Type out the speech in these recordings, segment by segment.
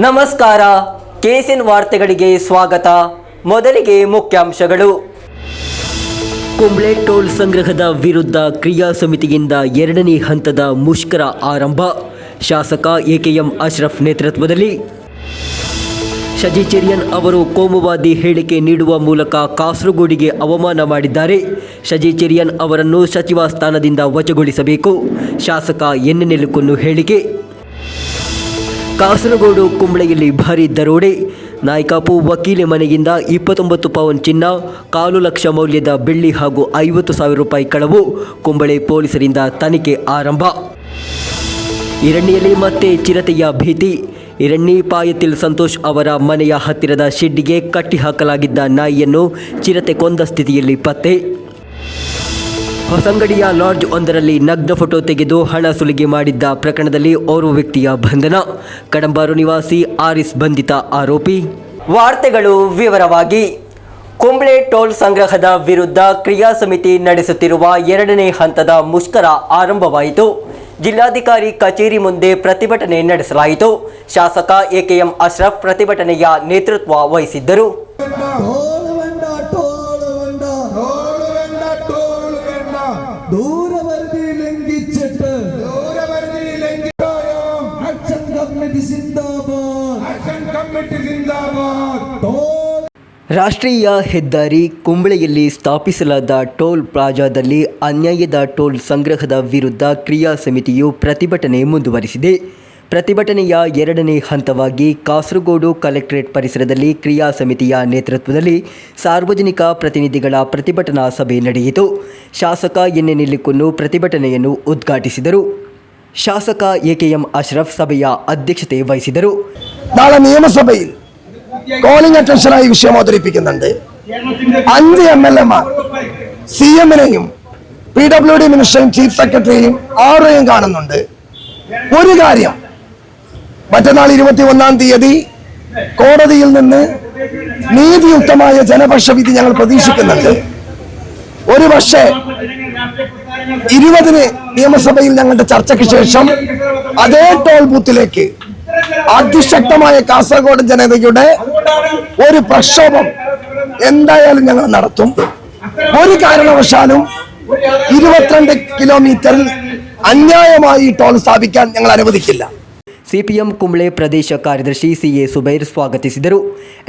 ನಮಸ್ಕಾರ, ಕೆಎಸ್ಎನ್ ವಾರ್ತೆಗಳಿಗೆ ಸ್ವಾಗತ. ಮೊದಲಿಗೆ ಮುಖ್ಯಾಂಶಗಳು. ಕುಂಬ್ಳೆ ಟೋಲ್ ಸಂಗ್ರಹದ ವಿರುದ್ಧ ಕ್ರಿಯಾ ಸಮಿತಿಯಿಂದ 2ನೇ ಹಂತದ ಮುಷ್ಕರ ಆರಂಭ. ಶಾಸಕ ಎಕೆಎಂ ಅಶ್ರಫ್ ನೇತೃತ್ವದಲ್ಲಿ. ಶಜಿ ಚೆರಿಯನ್ ಅವರು ಕೋಮುವಾದಿ ಹೇಳಿಕೆ ನೀಡುವ ಮೂಲಕ ಕಾಸರಗೋಡಿಗೆ ಅವಮಾನ ಮಾಡಿದ್ದಾರೆ. ಶಜಿ ಚೆರಿಯನ್ ಅವರನ್ನು ಸಚಿವ ಸ್ಥಾನದಿಂದ ವಜಾಗೊಳಿಸಬೇಕು. ಶಾಸಕ ಎನ್ ನೆಲುಕೊನ್ನು ಹೇಳಿಕೆ. ಕಾಸರಗೋಡು ಕುಂಬ್ಳೆಯಲ್ಲಿ ಭಾರೀ ದರೋಡೆ. ನಾಯ್ಕಾಪು ವಕೀಲೆ ಮನೆಯಿಂದ 29 ಪೌಂಡ್ ಚಿನ್ನ, 1/4 ಲಕ್ಷ ಮೌಲ್ಯದ ಬೆಳ್ಳಿ ಹಾಗೂ 50,000 ರೂಪಾಯಿ ಕಳವು. ಕುಂಬಳೆ ಪೊಲೀಸರಿಂದ ತನಿಖೆ ಆರಂಭ. ಇರಣ್ಣಿಯಲ್ಲಿ ಮತ್ತೆ ಚಿರತೆಯ ಭೀತಿ. ಇರಣ್ಣಿ ಪಾಯತಿಲ್ ಸಂತೋಷ್ ಅವರ ಮನೆಯ ಹತ್ತಿರದ ಶೆಡ್ಡಿಗೆ ಕಟ್ಟಿಹಾಕಲಾಗಿದ್ದ ನಾಯಿಯನ್ನು ಚಿರತೆ ಕೊಂದ ಸ್ಥಿತಿಯಲ್ಲಿ ಪತ್ತೆ. ಹೊಸಂಗಡಿಯ ಲಾಡ್ಜ್ ಒಂದರಲ್ಲಿ ನಗ್ನ ಫೋಟೋ ತೆಗೆದು ಹಣ ಸುಲಿಗೆ ಮಾಡಿದ್ದ ಪ್ರಕರಣದಲ್ಲಿ ಓರ್ವ ವ್ಯಕ್ತಿಯ ಬಂಧನ. ಕಡಂಬಾರು ನಿವಾಸಿ ಆರಿಸ್ ಬಂಧಿತ ಆರೋಪಿ. ವಾರ್ತೆಗಳು ವಿವರವಾಗಿ. ಕುಂಬ್ಳೆ ಟೋಲ್ ಸಂಗ್ರಹದ ವಿರುದ್ಧ ಕ್ರಿಯಾ ಸಮಿತಿ ನಡೆಸುತ್ತಿರುವ 2ನೇ ಹಂತದ ಮುಷ್ಕರ ಆರಂಭವಾಯಿತು. ಜಿಲ್ಲಾಧಿಕಾರಿ ಕಚೇರಿ ಮುಂದೆ ಪ್ರತಿಭಟನೆ ನಡೆಸಲಾಯಿತು. ಶಾಸಕ ಎಕೆಎಂ ಅಶ್ರಫ್ ಪ್ರತಿಭಟನೆಯ ನೇತೃತ್ವ ವಹಿಸಿದ್ದರು. ರಾಷ್ಟ್ರೀಯ ಹೆದ್ದಾರಿ ಕುಂಬ್ಳೆಯಲ್ಲಿ ಸ್ಥಾಪಿಸಲಾದ ಟೋಲ್ ಪ್ಲಾಜಾದಲ್ಲಿ ಅನ್ಯಾಯದ ಟೋಲ್ ಸಂಗ್ರಹದ ವಿರುದ್ಧ ಕ್ರಿಯಾ ಸಮಿತಿಯು ಪ್ರತಿಭಟನೆ ಮುಂದುವರಿಸಿದೆ. ಪ್ರತಿಭಟನೆಯ 2ನೇ ಹಂತವಾಗಿ ಕಾಸರಗೋಡು ಕಲೆಕ್ಟರೇಟ್ ಪರಿಸರದಲ್ಲಿ ಕ್ರಿಯಾ ಸಮಿತಿಯ ನೇತೃತ್ವದಲ್ಲಿ ಸಾರ್ವಜನಿಕ ಪ್ರತಿನಿಧಿಗಳ ಪ್ರತಿಭಟನಾ ಸಭೆ ನಡೆಯಿತು. ಶಾಸಕ ಎನ್ ನೆಲುಕೊನ್ನು ಪ್ರತಿಭಟನೆಯನ್ನು ಉದ್ಘಾಟಿಸಿದರು. ಶಾಸಕ ಎಕೆಎಂ അഷ്റഫ് സഭയ അധ്യക്ഷತೆ വഹിಸಿದರು. നാളെ നിയമസഭയിൽ കോളിംഗ് അറ്റൻഷനായി വിഷയം അവതരിപ്പിക്കുന്നുണ്ട്. 5 MLA-മാർ CM-നെയും PWD മിനിസ്റ്ററെയും ചീഫ് സെക്രട്ടറിയെയും ആരെയും കാണുന്നുണ്ട്. ഒരു കാര്യം, മറ്റന്നാൾ 21-ാം തീയതി കോടതിയിൽ നിന്ന് നീതിയുക്തമായ ജനപക്ഷ വിധി ഞങ്ങൾ പ്രതീക്ഷിക്കുന്നുണ്ട്. ഒരു പക്ഷേ 20-ന് നിയമസഭയിൽ ഞങ്ങളുടെ ചർച്ചയ്ക്ക് ശേഷം അതേ ടോൾ ബൂത്തിലേക്ക് അതിശക്തമായ കാസർഗോഡ് ജനതയുടെ ഒരു പ്രക്ഷോഭം എന്തായാലും ഞങ്ങൾ നടത്തും. ഒരു കാരണവശാലും 22 കിലോമീറ്ററിൽ അന്യായമായി ടോൾ സ്ഥാപിക്കാൻ ഞങ്ങൾ അനുവദിക്കില്ല. ಸಿಪಿಎಂ ಕುಂಬ್ಳೆ ಪ್ರದೇಶ ಕಾರ್ಯದರ್ಶಿ ಸಿಎ ಸುಬೈರ್ ಸ್ವಾಗತಿಸಿದರು.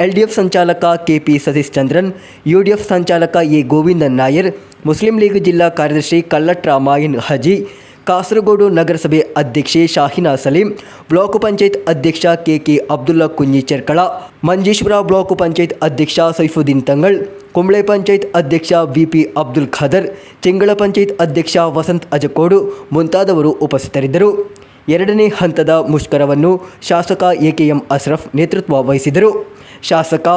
ಎಲ್ಡಿಎಫ್ ಸಂಚಾಲಕ ಕೆಪಿ ಸತೀಶ್ ಚಂದ್ರನ್, ಯುಡಿಎಫ್ ಸಂಚಾಲಕ A Govindan Nair, Muslim league ಜಿಲ್ಲಾ ಕಾರ್ಯದರ್ಶಿ ಕಲ್ಲಟ್ರ ಮಾಯಿನ್ ಹಜಿ, ಕಾಸರಗೋಡು ನಗರಸಭೆ ಅಧ್ಯಕ್ಷೆ ಶಾಹಿನಾ ಸಲೀಂ, ಬ್ಲಾಕ್ ಪಂಚಾಯತ್ ಅಧ್ಯಕ್ಷ ಕೆಕೆ ಅಬ್ದುಲ್ಲಾ ಕುಂಜಿ ಚೆರ್ಕಳ, ಮಂಜೇಶ್ವರ ಬ್ಲಾಕ್ ಪಂಚಾಯತ್ ಅಧ್ಯಕ್ಷ ಸೈಫುದ್ದೀನ್ ತಂಗಳ್, ಕುಂಬ್ಳೆ ಪಂಚಾಯತ್ ಅಧ್ಯಕ್ಷ ವಿಪಿ ಅಬ್ದುಲ್ ಖಾದರ್, ಚಿಂಗಳ ಪಂಚಾಯತ್ ಅಧ್ಯಕ್ಷ ವಸಂತ್ ಅಜಕೋಡು ಮುಂತಾದವರು ಉಪಸ್ಥಿತರಿದ್ದರು. 2ನೇ ಹಂತದ ಮುಷ್ಕರವನ್ನು ಶಾಸಕ ಎಕೆಎಂ ಅಶ್ರಫ್ ನೇತೃತ್ವ ವಹಿಸಿದರು. ಶಾಸಕ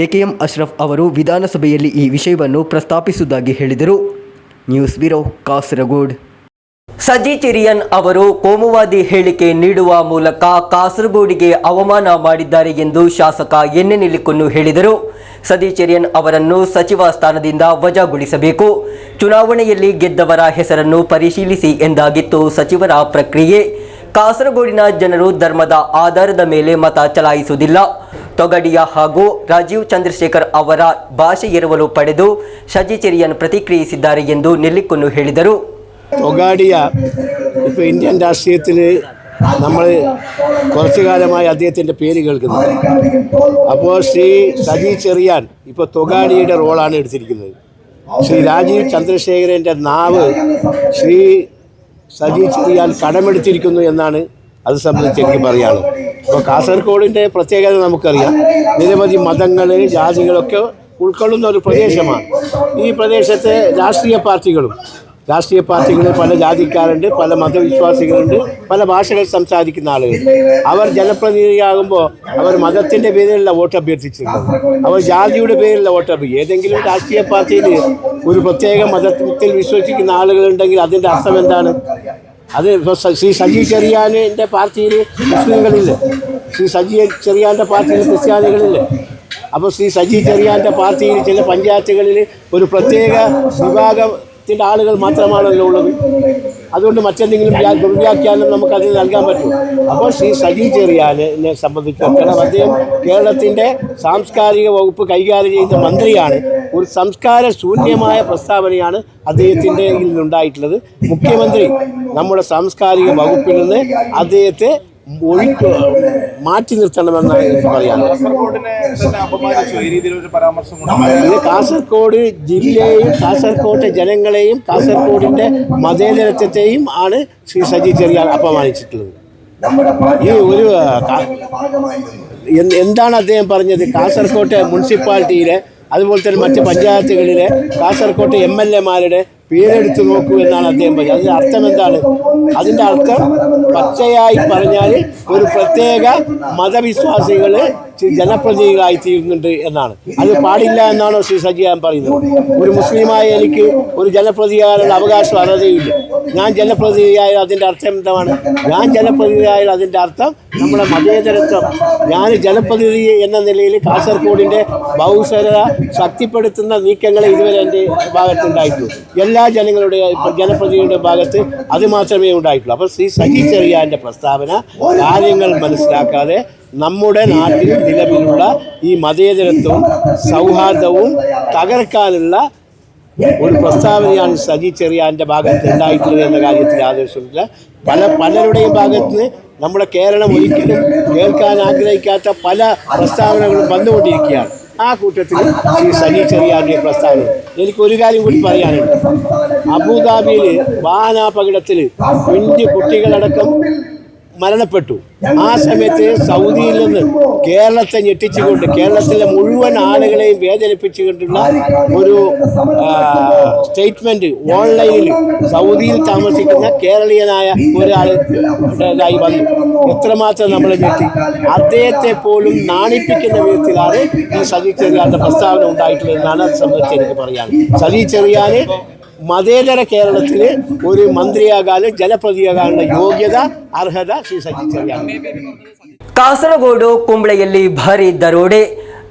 ಎಕೆಎಂ ಅಶ್ರಫ್ ಅವರು ವಿಧಾನಸಭೆಯಲ್ಲಿ ಈ ವಿಷಯವನ್ನು ಪ್ರಸ್ತಾಪಿಸುವುದಾಗಿ ಹೇಳಿದರು. News bureau, Kasaragod. ಶಜಿ ಚೆರಿಯನ್ ಅವರು ಕೋಮುವಾದಿ ಹೇಳಿಕೆ ನೀಡುವ ಮೂಲಕ ಕಾಸರಗೋಡಿಗೆ ಅವಮಾನ ಮಾಡಿದ್ದಾರೆ ಎಂದು ಶಾಸಕ ಎನ್ ನೆಲುಕೊನ್ನು ಹೇಳಿದರು. ಶಜಿ ಚೆರಿಯನ್ ಅವರನ್ನು ಸಚಿವ ಸ್ಥಾನದಿಂದ ವಜಾಗೊಳಿಸಬೇಕು. ಚುನಾವಣೆಯಲ್ಲಿ ಗೆದ್ದವರ ಹೆಸರನ್ನು ಪರಿಶೀಲಿಸಿ ಎಂದಾಗಿತ್ತು ಸಚಿವರ ಪ್ರಕ್ರಿಯೆ. ಕಾಸರಗೋಡಿನ ಜನರು ಧರ್ಮದ ಆಧಾರದ ಮೇಲೆ ಮತ ಚಲಾಯಿಸುವುದಿಲ್ಲ. ತೊಗಡಿಯ ಹಾಗೂ ರಾಜೀವ್ ಚಂದ್ರಶೇಖರ್ ಅವರ ಭಾಷೆ ಎರವಲು ಪಡೆದು ಶಜಿ ಚೆರಿಯನ್ ಪ್ರತಿಕ್ರಿಯಿಸಿದ್ದಾರೆ ಎಂದು ನೆಲುಕೊನ್ನು ಹೇಳಿದರು. തൊഗാഡിയ ഇപ്പോൾ ഇന്ത്യൻ രാഷ്ട്രീയത്തിൽ നമ്മൾ കുറച്ചു കാലമായി അദ്ദേഹത്തിൻ്റെ പേര് കേൾക്കുന്നുണ്ട്. അപ്പോൾ ശ്രീ സജി ചെറിയാൻ ഇപ്പോൾ തൊഗാഡിയുടെ റോളാണ് എടുത്തിരിക്കുന്നത്. ശ്രീ രാജീവ് ചന്ദ്രശേഖരൻ്റെ നാവ് ശ്രീ സജി ചെറിയാൻ കടമെടുത്തിരിക്കുന്നു എന്നാണ് അത് സംബന്ധിച്ച് എനിക്ക് പറയാനുള്ളത്. അപ്പോൾ കാസർഗോഡിൻ്റെ പ്രത്യേകത നമുക്കറിയാം. നിരവധി മതങ്ങൾ, ജാതികളൊക്കെ ഉൾക്കൊള്ളുന്ന ഒരു പ്രദേശമാണ്. ഈ പ്രദേശത്തെ രാഷ്ട്രീയ പാർട്ടികൾ പല ജാതിക്കാരുണ്ട്, പല മതവിശ്വാസികളുണ്ട്, പല ഭാഷകൾ സംസാരിക്കുന്ന ആളുകളുണ്ട്. അവർ ജനപ്രതിനിധിയാകുമ്പോൾ അവർ മതത്തിൻ്റെ പേരിലുള്ള വോട്ട് അഭ്യർത്ഥിച്ചിട്ടുണ്ട്, അവർ ജാതിയുടെ പേരിലുള്ള വോട്ട് അഭ്യർത്ഥിക്കും. ഏതെങ്കിലും രാഷ്ട്രീയ പാർട്ടിയിൽ ഒരു പ്രത്യേക മതത്തിൽ വിശ്വസിക്കുന്ന ആളുകളുണ്ടെങ്കിൽ അതിൻ്റെ അർത്ഥം എന്താണ്? അത് ശ്രീ സജി ചെറിയാൻ്റെ പാർട്ടിയിൽ മുസ്ലിങ്ങളില്ലേ, ശ്രീ സജി ചെറിയാൻ്റെ പാർട്ടിയിൽ ക്രിസ്ത്യാനികളില്ലേ? അപ്പോൾ ശ്രീ സജി ചെറിയാൻ്റെ പാർട്ടിയിൽ ചില പഞ്ചായത്തുകളിൽ ഒരു പ്രത്യേക വിഭാഗം ആളുകൾ മാത്രമാണല്ലോ ഉള്ളത്. അതുകൊണ്ട് മറ്റെന്തെങ്കിലും ദുർവ്യാഖ്യാനം നമുക്കതിന് നൽകാൻ പറ്റും. അപ്പോൾ ശ്രീ സജി ചെറിയാനെ സംബന്ധിച്ചിടത്തോളം അദ്ദേഹം കേരളത്തിൻ്റെ സാംസ്കാരിക വകുപ്പ് കൈകാര്യം ചെയ്യുന്ന മന്ത്രിയാണ്. ഒരു സംസ്കാര ശൂന്യമായ പ്രസ്താവനയാണ് അദ്ദേഹത്തിൻ്റെ നിന്നുണ്ടായിട്ടുള്ളത്. മുഖ്യമന്ത്രി നമ്മുടെ സാംസ്കാരിക വകുപ്പിൽ നിന്ന് അദ്ദേഹത്തെ മാറ്റി നിർത്തണമെന്നാണ് എനിക്ക് പറയാനുള്ളത്. ഇത് കാസർഗോഡ് ജില്ലയെയും കാസർഗോട്ടെ ജനങ്ങളെയും കാസർഗോഡിൻ്റെ മതേതരത്വത്തെയും ആണ് ശ്രീ സജി ചെറിയാൻ അപമാനിച്ചിട്ടുള്ളത്. ഈ ഒരു എന്താണ് അദ്ദേഹം പറഞ്ഞത്? കാസർഗോട്ടെ മുനിസിപ്പാലിറ്റിയിലെ അതുപോലെ തന്നെ മറ്റ് പഞ്ചായത്തുകളിലെ കാസർഗോട്ടെ MLA-മാരുടെ പേരെടുത്ത് നോക്കൂ എന്നാണ് അദ്ദേഹം പറഞ്ഞത്. അതിൻ്റെ അർത്ഥം എന്താണ്? അതിൻ്റെ അർത്ഥം പച്ചയായി പറഞ്ഞാൽ ഒരു പ്രത്യേക മതവിശ്വാസികൾ ജനപ്രതിനിധികളായി തീരുന്നുണ്ട് എന്നാണ്. അത് പാടില്ല എന്നാണോ ശ്രീ സജിയാൻ പറയുന്നത്? ഒരു മുസ്ലിമായ എനിക്ക് ഒരു ജനപ്രതിനിധിയായുള്ള അവകാശം അർഹതയില്ല. ഞാൻ ജനപ്രതിനിധിയായ അതിൻ്റെ അർത്ഥം എന്താണ്? ഞാൻ ജനപ്രതിനിധിയായ അതിൻ്റെ അർത്ഥം നമ്മുടെ മതേതരത്വം. ഞാൻ ജനപ്രതിനിധി എന്ന നിലയിൽ കാസർഗോഡിൻ്റെ ബഹുസ്വരത ശക്തിപ്പെടുത്തുന്ന നീക്കങ്ങൾ ഇതുവരെ എൻ്റെ ഭാഗത്തുണ്ടായിട്ടുള്ളൂ. എല്ലാ ജനപ്രതിനിധിയുടെ ഭാഗത്ത് അത് മാത്രമേ ഉണ്ടായിട്ടുള്ളൂ. അപ്പോൾ ശ്രീ സജി ചെറിയാൻ്റെ പ്രസ്താവന കാര്യങ്ങൾ മനസ്സിലാക്കാതെ നമ്മുടെ നാട്ടിൽ നിലവിലുള്ള ഈ മതേതരത്വവും സൗഹാർദ്ദവും തകർക്കാനുള്ള ഒരു പ്രസ്താവനയാണ് സജി ചെറിയാൻ്റെ ഭാഗത്ത് ഉണ്ടായിട്ടുള്ളത് എന്ന കാര്യത്തിൽ ആദർശമില്ല. പലരുടെയും ഭാഗത്ത് നിന്ന് നമ്മുടെ കേരളം ഒരിക്കലും കേൾക്കാൻ ആഗ്രഹിക്കാത്ത പല പ്രസ്താവനകളും വന്നുകൊണ്ടിരിക്കുകയാണ്. ആ കൂട്ടത്തിൽ ശ്രീ സജി ചെറിയാൻ്റെ പ്രസ്താവന. എനിക്കൊരു കാര്യം കൂടി പറയാനുണ്ട്. അബുദാബിയിൽ വാഹനാപകടത്തിൽ 5 കുട്ടികളടക്കം മരണപ്പെട്ടു. ആ സമയത്ത് സൗദിയിൽ നിന്ന് കേരളത്തെ ഞെട്ടിച്ചുകൊണ്ട് കേരളത്തിലെ മുഴുവൻ ആളുകളെയും വേദനിപ്പിച്ചുകൊണ്ടുള്ള ഒരു സ്റ്റേറ്റ്മെൻറ്റ് ഓൺലൈനിൽ സൗദിയിൽ താമസിക്കുന്ന കേരളീയനായ ഒരാളായി വന്നു. എത്രമാത്രം നമ്മൾ ഞെട്ടി. അദ്ദേഹത്തെ പോലും നാണിപ്പിക്കുന്ന വിധത്തിലാണ് ഈ സജി ചെറിയാൻ്റെ പ്രസ്താവന ഉണ്ടായിട്ടുള്ളതെന്നാണ് അത് സംബന്ധിച്ച് എനിക്ക് പറയാൻ. സജി ചെറിയാന് മതേതര കേരളത്തിൽ ഒരു മന്ത്രിയാകാനും ജനപ്രതിനിധിയാകാനുള്ള യോഗ്യത ಅರ್ಹದ ಶ್ರೀ ಸಜಿ ಚೆರಿಯಾನ್. ಕಾಸರಗೋಡು ಕುಂಬ್ಳೆಯಲ್ಲಿ ಭಾರಿ ದರೋಡೆ.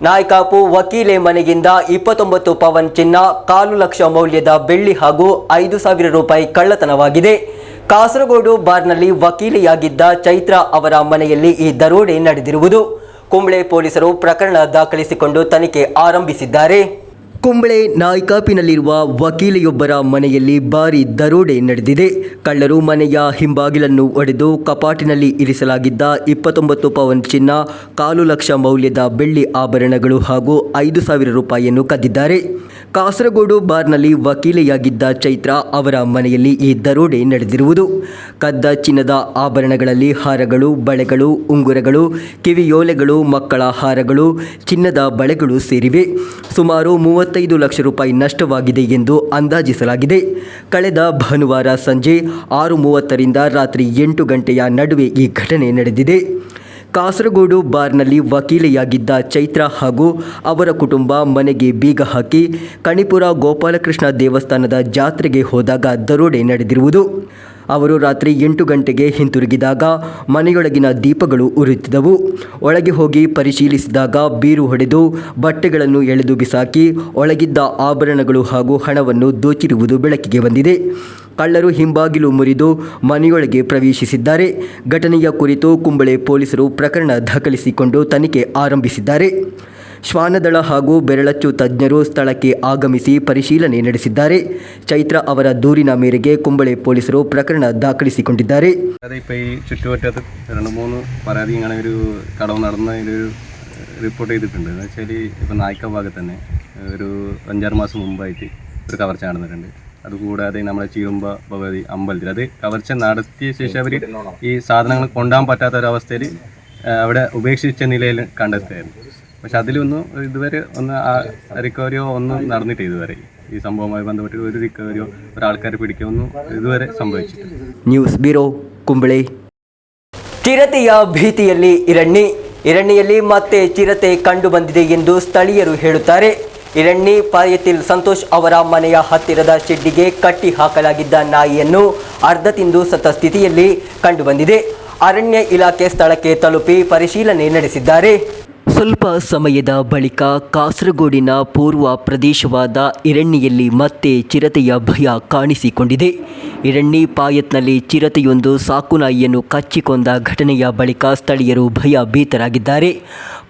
ನಾಯ್ಕಾಪು ವಕೀಲೆ ಮನೆಗಿಂದ 29 ಪವನ್ ಚಿನ್ನ, 1/4 ಲಕ್ಷ ಮೌಲ್ಯದ ಬೆಳ್ಳಿ ಹಾಗೂ 5,000 ರೂಪಾಯಿ ಕಳ್ಳತನವಾಗಿದೆ. ಕಾಸರಗೋಡು ಬಾರ್ನಲ್ಲಿ ವಕೀಲೆಯಾಗಿದ್ದ ಚೈತ್ರ ಅವರ ಮನೆಯಲ್ಲಿ ಈ ದರೋಡೆ ನಡೆದಿರುವುದು. ಕುಂಬ್ಳೆ ಪೊಲೀಸರು ಪ್ರಕರಣ ದಾಖಲಿಸಿಕೊಂಡು ತನಿಖೆ ಆರಂಭಿಸಿದ್ದಾರೆ. ಕುಂಬ್ಳೆ ನಾಯ್ಕಾಪಿನಲ್ಲಿರುವ ವಕೀಲೆಯೊಬ್ಬರ ಮನೆಯಲ್ಲಿ ಭಾರಿ ದರೋಡೆ ನಡೆದಿದೆ. ಕಳ್ಳರು ಮನೆಯ ಹಿಂಬಾಗಿಲನ್ನು ಒಡೆದು ಕಪಾಟಿನಲ್ಲಿ ಇರಿಸಲಾಗಿದ್ದ 29 ಪವನ್ ಚಿನ್ನ, 1/4 ಲಕ್ಷ ಮೌಲ್ಯದ ಬೆಳ್ಳಿ ಆಭರಣಗಳು ಹಾಗೂ 5,000 ರೂಪಾಯಿಯನ್ನು ಕದ್ದಿದ್ದಾರೆ. ಕಾಸರಗೋಡು ಬಾರ್ನಲ್ಲಿ ವಕೀಲೆಯಾಗಿದ್ದ ಚೈತ್ರ ಅವರ ಮನೆಯಲ್ಲಿ ಈ ದರೋಡೆ ನಡೆದಿರುವುದು. ಕದ್ದ ಚಿನ್ನದ ಆಭರಣಗಳಲ್ಲಿ ಹಾರಗಳು, ಬಳೆಗಳು, ಉಂಗುರಗಳು, ಕಿವಿಯೋಲೆಗಳು, ಮಕ್ಕಳ ಹಾರಗಳು, ಚಿನ್ನದ ಬಳೆಗಳು ಸೇರಿವೆ. ಸುಮಾರು 35 ಲಕ್ಷ ರೂಪಾಯಿ ನಷ್ಟವಾಗಿದೆ ಎಂದು ಅಂದಾಜಿಸಲಾಗಿದೆ. ಕಳೆದ ಭಾನುವಾರ ಸಂಜೆ 6:30ರಿಂದ ರಾತ್ರಿ 8 ಗಂಟೆಯ ನಡುವೆ ಈ ಘಟನೆ ನಡೆದಿದೆ. ಕಾಸರಗೋಡು ಬಾರ್ನಲ್ಲಿ ವಕೀಲೆಯಾಗಿದ್ದ ಚೈತ್ರ ಹಾಗೂ ಅವರ ಕುಟುಂಬ ಮನೆಗೆ ಬೀಗ ಹಾಕಿ ಕಣಿಪುರ ಗೋಪಾಲಕೃಷ್ಣ ದೇವಸ್ಥಾನದ ಜಾತ್ರೆಗೆ ಹೋದಾಗ ದರೋಡೆ ನಡೆದಿರುವುದು. ಅವರು ರಾತ್ರಿ 8 ಗಂಟೆಗೆ ಹಿಂತಿರುಗಿದಾಗ ಮನೆಯೊಳಗಿನ ದೀಪಗಳು ಉರಿಯುತ್ತಿದ್ದವು. ಒಳಗೆ ಹೋಗಿ ಪರಿಶೀಲಿಸಿದಾಗ ಬೀರು ಹೊಡೆದು ಬಟ್ಟೆಗಳನ್ನು ಎಳೆದು ಬಿಸಾಕಿ ಒಳಗಿದ್ದ ಆಭರಣಗಳು ಹಾಗೂ ಹಣವನ್ನು ದೋಚಿರುವುದು ಬೆಳಕಿಗೆ ಬಂದಿದೆ. ಕಳ್ಳರು ಹಿಂಬಾಗಿಲು ಮುರಿದು ಮನೆಯೊಳಗೆ ಪ್ರವೇಶಿಸಿದ್ದಾರೆ. ಘಟನೆಯ ಕುರಿತು ಕುಂಬಳೆ ಪೊಲೀಸರು ಪ್ರಕರಣ ದಾಖಲಿಸಿಕೊಂಡು ತನಿಖೆ ಆರಂಭಿಸಿದ್ದಾರೆ. ಶ್ವಾನದಳ ಹಾಗೂ ಬೆರಳಚ್ಚು ತಜ್ಞರು ಸ್ಥಳಕ್ಕೆ ಆಗಮಿಸಿ ಪರಿಶೀಲನೆ ನಡೆಸಿದ್ದಾರೆ. ಚೈತ್ರ ಅವರ ದೂರಿನ ಮೇರೆಗೆ ಕುಂಬಳೆ ಪೊಲೀಸರು ಪ್ರಕರಣ ದಾಖಲಿಸಿಕೊಂಡಿದ್ದಾರೆ. ഇപ്പോൾ ഈ ചുറ്റുവട്ടത്ത് 2-3 പരാതി ഇങ്ങനെ ഒരു കടവ് നടന്നതിലൊരു റിപ്പോർട്ട് ചെയ്തിട്ടുണ്ട്. എന്ന് വെച്ചാൽ ഇപ്പോൾ നായ്ക്ക ഭാഗത്ത് തന്നെ ഒരു 5-6 മാസം മുമ്പായിട്ട് ഒരു കവർച്ച നടന്നിട്ടുണ്ട്. അതുകൂടാതെ നമ്മുടെ ചീറുമ്പ ഭഗവതി അമ്പലത്തിൽ അത് കവർച്ച നടത്തിയ ശേഷം അവർ ഈ സാധനങ്ങൾ കൊണ്ടുപോകാൻ പറ്റാത്തൊരവസ്ഥയിൽ അവിടെ ഉപേക്ഷിച്ച നിലയിൽ കണ്ടെത്തുകയായിരുന്നു. പക്ഷെ അതിലൊന്നും ഇതുവരെ റിക്കവറിയോ ഒന്നും നടന്നിട്ട് ഇതുവരെ ഈ സംഭവവുമായി ബന്ധപ്പെട്ട് ഒരു റിക്കവറിയോ ഒരാൾക്കാരെ പിടിക്കുകയൊന്നും ഇതുവരെ സംഭവിച്ചിട്ടില്ല. News bureau Kumbla. ಚಿರತೆಯ ಭೀತಿಯಲ್ಲಿ ಇರಣ್ಣಿಯಲ್ಲಿ ಮತ್ತೆ ಚಿರತೆ ಕಂಡು ಬಂದಿದೆ ಎಂದು ಸ್ಥಳೀಯರು ಹೇಳುತ್ತಾರೆ. ಇರಣ್ಣಿ ಪಾಯತಿಲ್ ಸಂತೋಷ್ ಅವರ ಮನೆಯ ಹತ್ತಿರದ ಶೆಡ್ಡಿಗೆ ಕಟ್ಟಿ ಹಾಕಲಾಗಿದ್ದ ನಾಯಿಯನ್ನು ಅರ್ಧ ತಿಂದು ಸತ್ತ ಸ್ಥಿತಿಯಲ್ಲಿ ಕಂಡುಬಂದಿದೆ. ಅರಣ್ಯ ಇಲಾಖೆ ಸ್ಥಳಕ್ಕೆ ತಲುಪಿ ಪರಿಶೀಲನೆ ನಡೆಸಿದ್ದಾರೆ. ಸ್ವಲ್ಪ ಸಮಯದ ಬಳಿಕ ಕಾಸರಗೋಡಿನ ಪೂರ್ವ ಪ್ರದೇಶವಾದ ಇರಣ್ಣಿಯಲ್ಲಿ ಮತ್ತೆ ಚಿರತೆಯ ಭಯ ಕಾಣಿಸಿಕೊಂಡಿದೆ. ಇರಣ್ಣಿ ಪಾಯತ್ನಲ್ಲಿ ಚಿರತೆಯೊಂದು ಸಾಕುನಾಯಿಯನ್ನು ಕಚ್ಚಿಕೊಂಡ ಘಟನೆಯ ಬಳಿಕ ಸ್ಥಳೀಯರು ಭಯಭೀತರಾಗಿದ್ದಾರೆ.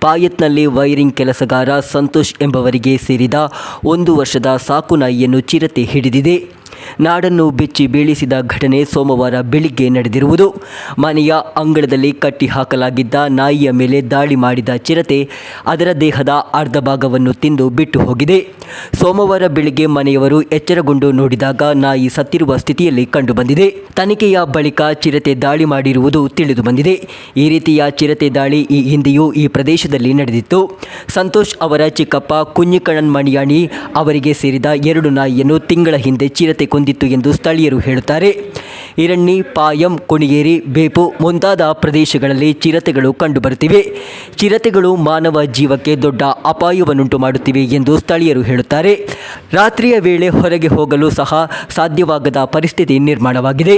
ಪಾಯತ್ನಲ್ಲಿ ವೈರಿಂಗ್ ಕೆಲಸಗಾರ ಸಂತೋಷ್ ಎಂಬವರಿಗೆ ಸೇರಿದ 1 ವರ್ಷದ ಸಾಕುನಾಯಿಯನ್ನು ಚಿರತೆ ಹಿಡಿದಿದೆ. ನಾಡನ್ನು ಬೆಚ್ಚಿ ಬೀಳಿಸಿದ ಘಟನೆ ಸೋಮವಾರ ಬೆಳಿಗ್ಗೆ ನಡೆದಿರುವುದು. ಮನೆಯ ಅಂಗಳದಲ್ಲಿ ಕಟ್ಟಿ ಹಾಕಲಾಗಿದ್ದ ನಾಯಿಯ ಮೇಲೆ ದಾಳಿ ಮಾಡಿದ ಚಿರತೆ ಅದರ ದೇಹದ ಅರ್ಧ ಭಾಗವನ್ನು ತಿಂದು ಬಿಟ್ಟು ಹೋಗಿದೆ. ಸೋಮವಾರ ಬೆಳಿಗ್ಗೆ ಮನೆಯವರು ಎಚ್ಚರಗೊಂಡು ನೋಡಿದಾಗ ನಾಯಿ ಸತ್ತಿರುವ ಸ್ಥಿತಿಯಲ್ಲಿ ಕಂಡುಬಂದಿದೆ. ತನಿಖೆಯ ಬಳಿಕ ಚಿರತೆ ದಾಳಿ ಮಾಡಿರುವುದು ತಿಳಿದು ಬಂದಿದೆ. ಈ ರೀತಿಯ ಚಿರತೆ ದಾಳಿ ಈ ಹಿಂದೆಯೂ ಈ ಪ್ರದೇಶದಲ್ಲಿ ನಡೆದಿತ್ತು. ಸಂತೋಷ್ ಅವರ ಚಿಕ್ಕಪ್ಪ ಕುഞ്ഞിക്കണ്ണൻ ಮಣಿಯಾಣಿ ಅವರಿಗೆ ಸೇರಿದ 2 ನಾಯಿಯನ್ನು ತಿಂಗಳ ಹಿಂದೆ ಚಿರತೆ ಕೊಂದಿತ್ತು ಎಂದು ಸ್ಥಳೀಯರು ಹೇಳುತ್ತಾರೆ. ಇರಣ್ಣಿ, ಪಾಯಂ, ಕುಣಿಗೇರಿ, ಬೇಪು ಮುಂತಾದ ಪ್ರದೇಶಗಳಲ್ಲಿ ಚಿರತೆಗಳು ಕಂಡುಬರುತ್ತಿವೆ. ಚಿರತೆಗಳು ಮಾನವ ಜೀವಕ್ಕೆ ದೊಡ್ಡ ಅಪಾಯವನ್ನುಂಟು ಮಾಡುತ್ತಿವೆ ಎಂದು ಸ್ಥಳೀಯರು ಹೇಳುತ್ತಾರೆ. ರಾತ್ರಿಯ ವೇಳೆ ಹೊರಗೆ ಹೋಗಲು ಸಹ ಸಾಧ್ಯವಾಗದ ಪರಿಸ್ಥಿತಿ ನಿರ್ಮಾಣವಾಗಿದೆ.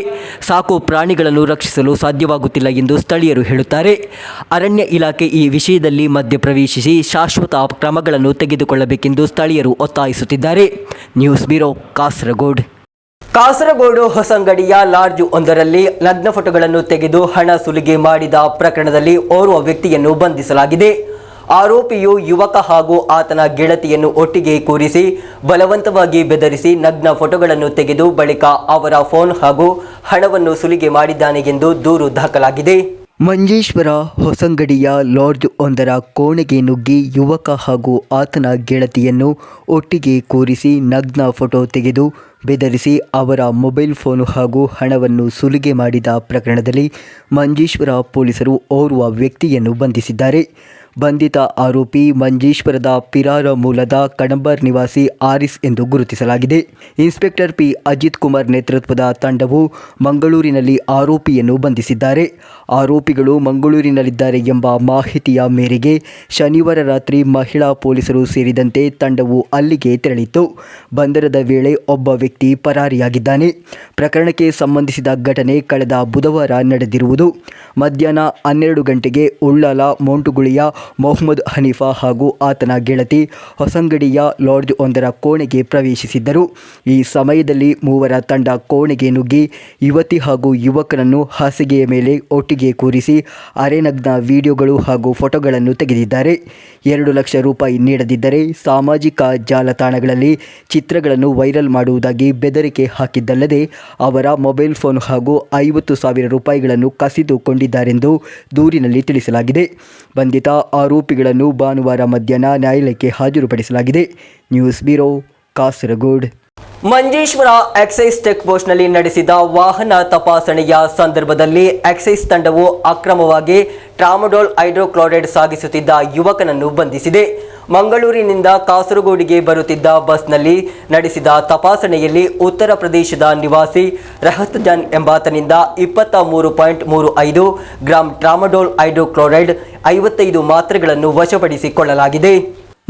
ಸಾಕು ಪ್ರಾಣಿಗಳನ್ನು ರಕ್ಷಿಸಲು ಸಾಧ್ಯವಾಗುತ್ತಿಲ್ಲ ಎಂದು ಸ್ಥಳೀಯರು ಹೇಳುತ್ತಾರೆ. ಅರಣ್ಯ ಇಲಾಖೆ ಈ ವಿಷಯದಲ್ಲಿ ಮಧ್ಯಪ್ರವೇಶಿಸಿ ಶಾಶ್ವತ ಕ್ರಮಗಳನ್ನು ತೆಗೆದುಕೊಳ್ಳಬೇಕೆಂದು ಸ್ಥಳೀಯರು ಒತ್ತಾಯಿಸುತ್ತಿದ್ದಾರೆ. News bureau, Kasaragod. ಕಾಸರಗೋಡು ಹೊಸಂಗಡಿಯ ಲಾಡ್ಜ್ ಒಂದರಲ್ಲಿ ನಗ್ನ ಫೋಟೋಗಳನ್ನು ತೆಗೆದು ಹಣ ಸುಲಿಗೆ ಮಾಡಿದ ಪ್ರಕರಣದಲ್ಲಿ ಓರ್ವ ವ್ಯಕ್ತಿಯನ್ನು ಬಂಧಿಸಲಾಗಿದೆ. ಆರೋಪಿಯು ಯುವಕ ಹಾಗೂ ಆತನ ಗೆಳತಿಯನ್ನು ಒಟ್ಟಿಗೆ ಕೂರಿಸಿ ಬಲವಂತವಾಗಿ ಬೆದರಿಸಿ ನಗ್ನ ಫೋಟೋಗಳನ್ನು ತೆಗೆದು ಬಳಿಕ ಅವರ ಫೋನ್ ಹಾಗೂ ಹಣವನ್ನು ಸುಲಿಗೆ ಮಾಡಿದ್ದಾನೆ ಎಂದು ದೂರು ದಾಖಲಾಗಿದೆ. ಮಂಜೇಶ್ವರ ಹೊಸಂಗಡಿಯ ಲಾಡ್ಜ್ ಒಂದರ ಕೋಣೆಗೆ ನುಗ್ಗಿ ಯುವಕ ಹಾಗೂ ಆತನ ಗೆಳತಿಯನ್ನು ಒಟ್ಟಿಗೆ ಕೂರಿಸಿ ನಗ್ನ ಫೋಟೋ ತೆಗೆದು ಬೆದರಿಸಿ ಅವರ ಮೊಬೈಲ್ ಫೋನ್ ಹಾಗೂ ಹಣವನ್ನು ಸುಲಿಗೆ ಮಾಡಿದ ಪ್ರಕರಣದಲ್ಲಿ ಮಂಜೇಶ್ವರ ಪೊಲೀಸರು ಓರ್ವ ವ್ಯಕ್ತಿಯನ್ನು ಬಂಧಿಸಿದ್ದಾರೆ. ಬಂಧಿತ ಆರೋಪಿ ಮಂಜೇಶ್ವರದ ಪಿರಾರ ಮೂಲದ ಕಡಂಬರ್ ನಿವಾಸಿ ಆರಿಸ್ ಎಂದು ಗುರುತಿಸಲಾಗಿದೆ. ಇನ್ಸ್ಪೆಕ್ಟರ್ ಪಿ ಅಜಿತ್ ಕುಮಾರ್ ನೇತೃತ್ವದ ತಂಡವು ಮಂಗಳೂರಿನಲ್ಲಿ ಆರೋಪಿಯನ್ನು ಬಂಧಿಸಿದ್ದಾರೆ. ಆರೋಪಿಗಳು ಮಂಗಳೂರಿನಲ್ಲಿದ್ದಾರೆ ಎಂಬ ಮಾಹಿತಿಯ ಮೇರೆಗೆ ಶನಿವಾರ ರಾತ್ರಿ ಮಹಿಳಾ ಪೊಲೀಸರು ಸೇರಿದಂತೆ ತಂಡವು ಅಲ್ಲಿಗೆ ತೆರಳಿತ್ತು. ಬಂಧನದ ವೇಳೆ ಒಬ್ಬ ವ್ಯಕ್ತಿ ಪರಾರಿಯಾಗಿದ್ದಾನೆ. ಪ್ರಕರಣಕ್ಕೆ ಸಂಬಂಧಿಸಿದ ಘಟನೆ ಕಳೆದ ಬುಧವಾರ ನಡೆದಿರುವುದು. ಮಧ್ಯಾಹ್ನ 12 ಗಂಟೆಗೆ ಉಳ್ಳಾಲ ಮೋಂಟುಗುಳಿಯ ಮೊಹಮ್ಮದ್ ಹನೀಫಾ ಹಾಗೂ ಆತನ ಗೆಳತಿ ಹೊಸಂಗಡಿಯ ಲಾಡ್ಜ್ ಒಂದರ ಕೋಣೆಗೆ ಪ್ರವೇಶಿಸಿದ್ದರು. ಈ ಸಮಯದಲ್ಲಿ ಮೂವರ ತಂಡ ಕೋಣೆಗೆ ನುಗ್ಗಿ ಯುವತಿ ಹಾಗೂ ಯುವಕನನ್ನು ಹಾಸಿಗೆಯ ಮೇಲೆ ಒಟ್ಟಿಗೆ ಕೂರಿಸಿ ಅರೆನಗ್ನ ವಿಡಿಯೋಗಳು ಹಾಗೂ ಫೋಟೋಗಳನ್ನು ತೆಗೆದಿದ್ದಾರೆ. 2 ಲಕ್ಷ ರೂಪಾಯಿ ನೀಡದಿದ್ದರೆ ಸಾಮಾಜಿಕ ಜಾಲತಾಣಗಳಲ್ಲಿ ಚಿತ್ರಗಳನ್ನು ವೈರಲ್ ಮಾಡುವುದಾಗಿ ಬೆದರಿಕೆ ಹಾಕಿದ್ದಲ್ಲದೆ ಅವರ ಮೊಬೈಲ್ ಫೋನ್ ಹಾಗೂ 50,000 ರೂಪಾಯಿಗಳನ್ನು ಕಸಿದುಕೊಂಡಿದ್ದಾರೆಂದು ದೂರಿನಲ್ಲಿ ತಿಳಿಸಲಾಗಿದೆ. ಬಂಧಿತ ಆರೋಪಿಗಳನ್ನು ಭಾನುವಾರ ಮಧ್ಯಾಹ್ನ ನ್ಯಾಯಾಲಯಕ್ಕೆ ಹಾಜರುಪಡಿಸಲಾಗಿದೆ. News bureau, Kasaragod. Manjeshwar excise check ಪೋಸ್ಟ್ನಲ್ಲಿ ನಡೆಸಿದ ವಾಹನ ತಪಾಸಣೆಯ ಸಂದರ್ಭದಲ್ಲಿ ಎಕ್ಸೈಸ್ ತಂಡವು ಅಕ್ರಮವಾಗಿ ಟ್ರಾಮಡೋಲ್ ಹೈಡ್ರೋಕ್ಲೋರೈಡ್ ಸಾಗಿಸುತ್ತಿದ್ದ ಯುವಕನನ್ನು ಬಂಧಿಸಿದೆ. ಮಂಗಳೂರಿನಿಂದ ಕಾಸರಗೋಡಿಗೆ ಬರುತ್ತಿದ್ದ ಬಸ್ನಲ್ಲಿ ನಡೆಸಿದ ತಪಾಸಣೆಯಲ್ಲಿ ಉತ್ತರ ಪ್ರದೇಶದ ನಿವಾಸಿ ರಹತ್ ಜಾನ್ ಎಂಬಾತನಿಂದ 23.35 ಗ್ರಾಂ ಟ್ರಾಮಡೋಲ್ ಹೈಡ್ರೋಕ್ಲೋರೈಡ್ 55 ಮಾತ್ರೆಗಳನ್ನು ವಶಪಡಿಸಿಕೊಳ್ಳಲಾಗಿದೆ.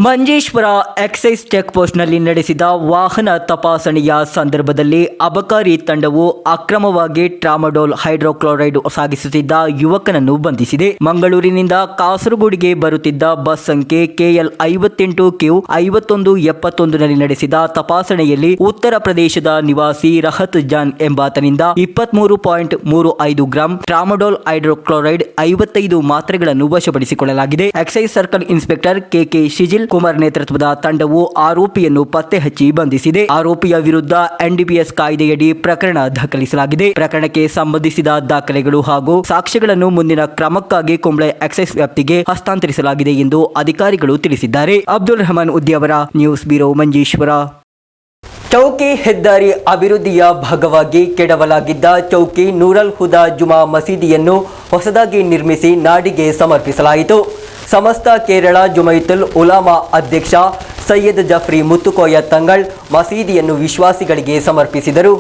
ಮಂಜೇಶ್ವರ ಎಕ್ಸೈಸ್ ಚೆಕ್ ಪೋಸ್ಟ್ನಲ್ಲಿ ನಡೆಸಿದ ವಾಹನ ತಪಾಸಣೆಯ ಸಂದರ್ಭದಲ್ಲಿ ಅಬಕಾರಿ ತಂಡವು ಅಕ್ರಮವಾಗಿ ಟ್ರಾಮಡೋಲ್ ಹೈಡ್ರೋಕ್ಲೋರೈಡ್ ಸಾಗಿಸುತ್ತಿದ್ದ ಯುವಕನನ್ನು ಬಂಧಿಸಿದೆ. ಮಂಗಳೂರಿನಿಂದ ಕಾಸರಗೋಡಿಗೆ ಬರುತ್ತಿದ್ದ ಬಸ್ ಸಂಖ್ಯೆ KL 58Q 5171ನಲ್ಲಿ ನಡೆಸಿದ ತಪಾಸಣೆಯಲ್ಲಿ ಉತ್ತರ ಪ್ರದೇಶದ ನಿವಾಸಿ ರಹತ್ ಜಾನ್ ಎಂಬಾತನಿಂದ 23.35 ಗ್ರಾಂ ಟ್ರಾಮಡೋಲ್ ಹೈಡ್ರೋಕ್ಲೋರೈಡ್ 55 ಮಾತ್ರೆಗಳನ್ನು ವಶಪಡಿಸಿಕೊಳ್ಳಲಾಗಿದೆ. Excise circle inspector KK Shijil Kumar ನೇತೃತ್ವದ ತಂಡವು ಆರೋಪಿಯನ್ನು ಪತ್ತೆ ಹಚ್ಚಿ ಬಂಧಿಸಿದೆ. ಆರೋಪಿಯ ವಿರುದ್ಧ NDPS ಕಾಯ್ದೆಯಡಿ ಪ್ರಕರಣ ದಾಖಲಿಸಲಾಗಿದೆ. ಪ್ರಕರಣಕ್ಕೆ ಸಂಬಂಧಿಸಿದ ದಾಖಲೆಗಳು ಹಾಗೂ ಸಾಕ್ಷ್ಯಗಳನ್ನು ಮುಂದಿನ ಕ್ರಮಕ್ಕಾಗಿ ಕುಂಬ್ಳೆ ಎಕ್ಸೈಸ್ ವ್ಯಾಪ್ತಿಗೆ ಹಸ್ತಾಂತರಿಸಲಾಗಿದೆ ಎಂದು ಅಧಿಕಾರಿಗಳು ತಿಳಿಸಿದ್ದಾರೆ. Abdul Rahman Udyavar, news bureau, Manjeshwar. ಚೌಕಿ ಹೆದ್ದಾರಿ ಅಭಿವೃದ್ಧಿಯ ಭಾಗವಾಗಿ ಕೆಡವಲಾಗಿದ್ದ ಚೌಕಿ ನೂರಲ್ ಹುದಾ ಜುಮಾ ಮಸೀದಿಯನ್ನು ಹೊಸದಾಗಿ ನಿರ್ಮಿಸಿ ನಾಡಿಗೆ ಸಮರ್ಪಿಸಲಾಯಿತು. ಸಮಸ್ತ ಕೇರಳ ಜುಮೈತುಲ್ ಉಲಾಮಾ ಅಧ್ಯಕ್ಷ ಸೈಯದ್ ಜಫ್ರಿ ಮುತ್ತುಕೋಯ ತಂಗಳ್ ಮಸೀದಿಯನ್ನು ವಿಶ್ವಾಸಿಗಳಿಗೆ ಸಮರ್ಪಿಸಿದರು.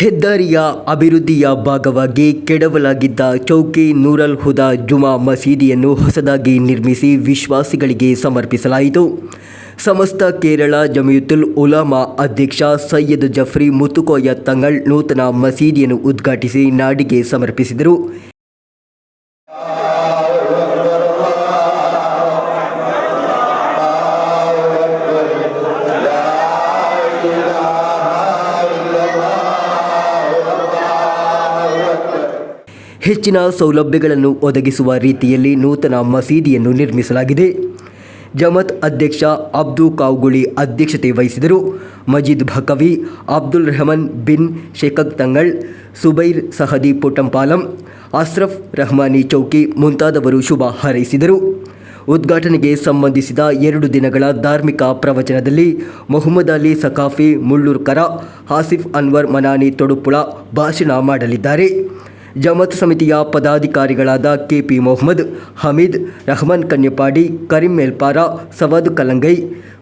ಹೆದ್ದಾರಿಯ ಅಭಿವೃದ್ಧಿಯ ಭಾಗವಾಗಿ ಕೆಡವಲಾಗಿದ್ದ ಚೌಕಿ ನೂರಲ್ ಹುದಾ ಜುಮಾ ಮಸೀದಿಯನ್ನು ಹೊಸದಾಗಿ ನಿರ್ಮಿಸಿ ವಿಶ್ವಾಸಿಗಳಿಗೆ ಸಮರ್ಪಿಸಲಾಯಿತು. ಸಮಸ್ತ ಕೇರಳ ಜಮಿಯತುಲ್ ಉಲಾಮಾ ಅಧ್ಯಕ್ಷ ಸೈಯದ್ ಜಫ್ರಿ ಮುತ್ತುಕೋಯ ತಂಗಳ್ ನೂತನ ಮಸೀದಿಯನ್ನು ಉದ್ಘಾಟಿಸಿ ನಾಡಿಗೆ ಸಮರ್ಪಿಸಿದರು. ಹೆಚ್ಚಿನ ಸೌಲಭ್ಯಗಳನ್ನು ಒದಗಿಸುವ ರೀತಿಯಲ್ಲಿ ನೂತನ ಮಸೀದಿಯನ್ನು ನಿರ್ಮಿಸಲಾಗಿದೆ. ಜಮಾತ್ ಅಧ್ಯಕ್ಷ ಅಬ್ದು ಕಾವ್ಗುಳಿ ಅಧ್ಯಕ್ಷತೆ ವಹಿಸಿದರು. ಮಜೀದ್ ಭಕವಿ, ಅಬ್ದುಲ್ ರೆಹಮಾನ್ ಬಿನ್ ಶೇಖಕ್ ತಂಗಳ್, ಸುಬೈರ್ ಸಹದಿ ಪುಟ್ಟಂಪಾಲಂ, ಅಸ್ರಫ್ ರಹಮಾನಿ ಚೌಕಿ ಮುಂತಾದವರು ಶುಭ ಹಾರೈಸಿದರು. ಉದ್ಘಾಟನೆಗೆ ಸಂಬಂಧಿಸಿದ 2 ದಿನಗಳ ಧಾರ್ಮಿಕ ಪ್ರವಚನದಲ್ಲಿ ಮೊಹಮ್ಮದ್ ಅಲಿ ಸಕಾಫಿ ಮುಳ್ಳೂರ್ಕರ, ಆಸಿಫ್ ಅನ್ವರ್ ಮನಾನಿ ತೊಡುಪುಳ ಭಾಷಣ ಮಾಡಲಿದ್ದಾರೆ. ಜಮಾತ್ ಸಮಿತಿಯ ಪದಾಧಿಕಾರಿಗಳಾದ ಕೆಪಿ ಮೊಹಮ್ಮದ್, ಹಮೀದ್, ರಹಮಾನ್ ಕನ್ಯಪಾಡಿ, ಕರೀಂ ಮೇಲ್ಪಾರ, ಸವಾದ್ ಕಲಂಗೈ,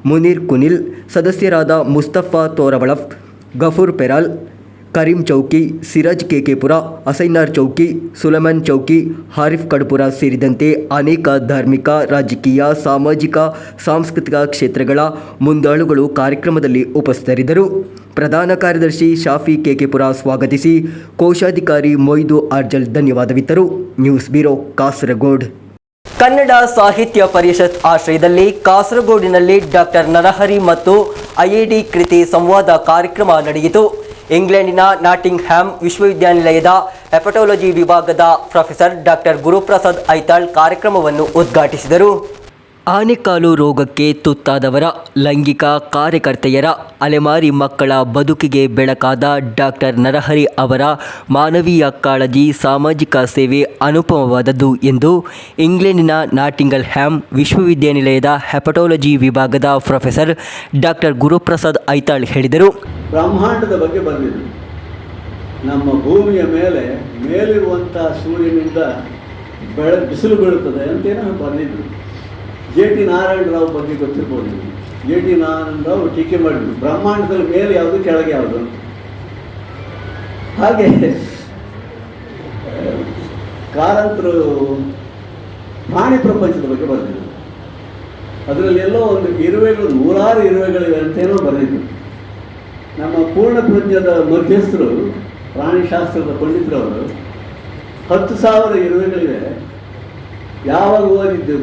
ಮುನೀರ್ ಕುನಿಲ್, ಸದಸ್ಯರಾದ ಮುಸ್ತಫಾ ತೋರವಳಫ್, ಗಫೂರ್ ಪೆರಾಲ್, ಕರೀಂ ಚೌಕಿ, ಸಿರಾಜ್ ಕೆಕೆಪುರ, ಅಸೈನಾರ್ ಚೌಕಿ, ಸುಲೈಮಾನ್ ಚೌಕಿ, ಹಾರಿಫ್ ಕಡ್ಪುರ ಸೇರಿದಂತೆ ಅನೇಕ ಧಾರ್ಮಿಕ, ರಾಜಕೀಯ, ಸಾಮಾಜಿಕ, ಸಾಂಸ್ಕೃತಿಕ ಕ್ಷೇತ್ರಗಳ ಮುಂದಾಳುಗಳು ಕಾರ್ಯಕ್ರಮದಲ್ಲಿ ಉಪಸ್ಥಿತರಿದ್ದರು. ಪ್ರಧಾನ ಕಾರ್ಯದರ್ಶಿ ಶಾಫಿ ಕೆಕೆಪುರ ಸ್ವಾಗತಿಸಿ ಕೋಶಾಧಿಕಾರಿ ಮೊಯ್ದು ಅರ್ಜಲ್ ಧನ್ಯವಾದವಿತ್ತರು. News bureau, Kasaragod. ಕನ್ನಡ ಸಾಹಿತ್ಯ ಪರಿಷತ್ ಆಶ್ರಯದಲ್ಲಿ ಕಾಸರಗೋಡಿನಲ್ಲಿ ಡಾಕ್ಟರ್ ನರಹರಿ ಮತ್ತು ಐಐಡಿ ಕೃತಿ ಸಂವಾದ ಕಾರ್ಯಕ್ರಮ ನಡೆಯಿತು. ಇಂಗ್ಲೆಂಡಿನ ನಾಟಿಂಗ್ ಹ್ಯಾಮ್ ವಿಶ್ವವಿದ್ಯಾನಿಲಯದ ಹೆಪಟೋಲಜಿ ವಿಭಾಗದ ಪ್ರೊಫೆಸರ್ ಡಾಕ್ಟರ್ ಗುರುಪ್ರಸಾದ್ ಐತಾಳ್ ಕಾರ್ಯಕ್ರಮವನ್ನು ಉದ್ಘಾಟಿಸಿದರು. ಆನೆಕಾಲು ರೋಗಕ್ಕೆ ತುತ್ತಾದವರ, ಲೈಂಗಿಕ ಕಾರ್ಯಕರ್ತೆಯರ, ಅಲೆಮಾರಿ ಮಕ್ಕಳ ಬದುಕಿಗೆ ಬೆಳಕಾದ ಡಾಕ್ಟರ್ ನರಹರಿ ಅವರ ಮಾನವೀಯ ಕಾಳಜಿ, ಸಾಮಾಜಿಕ ಸೇವೆ ಅನುಪಮವಾದದ್ದು ಎಂದು ಇಂಗ್ಲೆಂಡಿನ ನಾಟಿಂಗಲ್ ಹ್ಯಾಮ್ ವಿಶ್ವವಿದ್ಯಾನಿಲಯದ ಹೆಪಟೋಲಜಿ ವಿಭಾಗದ ಪ್ರೊಫೆಸರ್ ಡಾಕ್ಟರ್ ಗುರುಪ್ರಸಾದ್ ಐತಾಳ್ ಹೇಳಿದರು. ಬ್ರಹ್ಮಾಂಡದ ಬಗ್ಗೆ ಬರೆದಿದ್ರು. ನಮ್ಮ ಭೂಮಿಯ ಮೇಲಿರುವಂಥ ಸೂರ್ಯನಿಂದ ಬಿಸಿಲು ಬೀಳುತ್ತದೆ ಅಂತೇನೋ ಬರೆದಿದ್ರು. ಜೆ.ಟಿ. ನಾರಾಯಣರಾವ್ ಬಗ್ಗೆ ಗೊತ್ತಿರ್ಬೋದು. ಜೆ.ಟಿ. ನಾರಾಯಣರಾವ್ ಟೀಕೆ ಮಾಡಿದ್ರು, ಬ್ರಹ್ಮಾಂಡದಲ್ಲಿ ಮೇಲೆ ಯಾವುದು ಕೆಳಗೆ ಯಾವುದು. ಹಾಗೆ ಕಾರಂತರು ಪ್ರಾಣಿ ಪ್ರಪಂಚದ ಬಗ್ಗೆ ಬರೆದಿದ್ರು. ಅದರಲ್ಲಿ ಎಲ್ಲೋ ಒಂದು ಇರುವೆಗಳು, 100 ಇರುವೆಗಳಿವೆ ಅಂತೇನೋ ಬರೆದಿದ್ರು. ನಮ್ಮ ಪೂರ್ಣ ಪ್ರಜ್ಞದ ಮಧ್ಯಸ್ಥರು, ಪ್ರಾಣಿಶಾಸ್ತ್ರದ ಪಂಡಿತರವರು 10,000 ಇರುವೆಗಳಿವೆ. ಯಾವಾಗ ಓದಿದ್ದು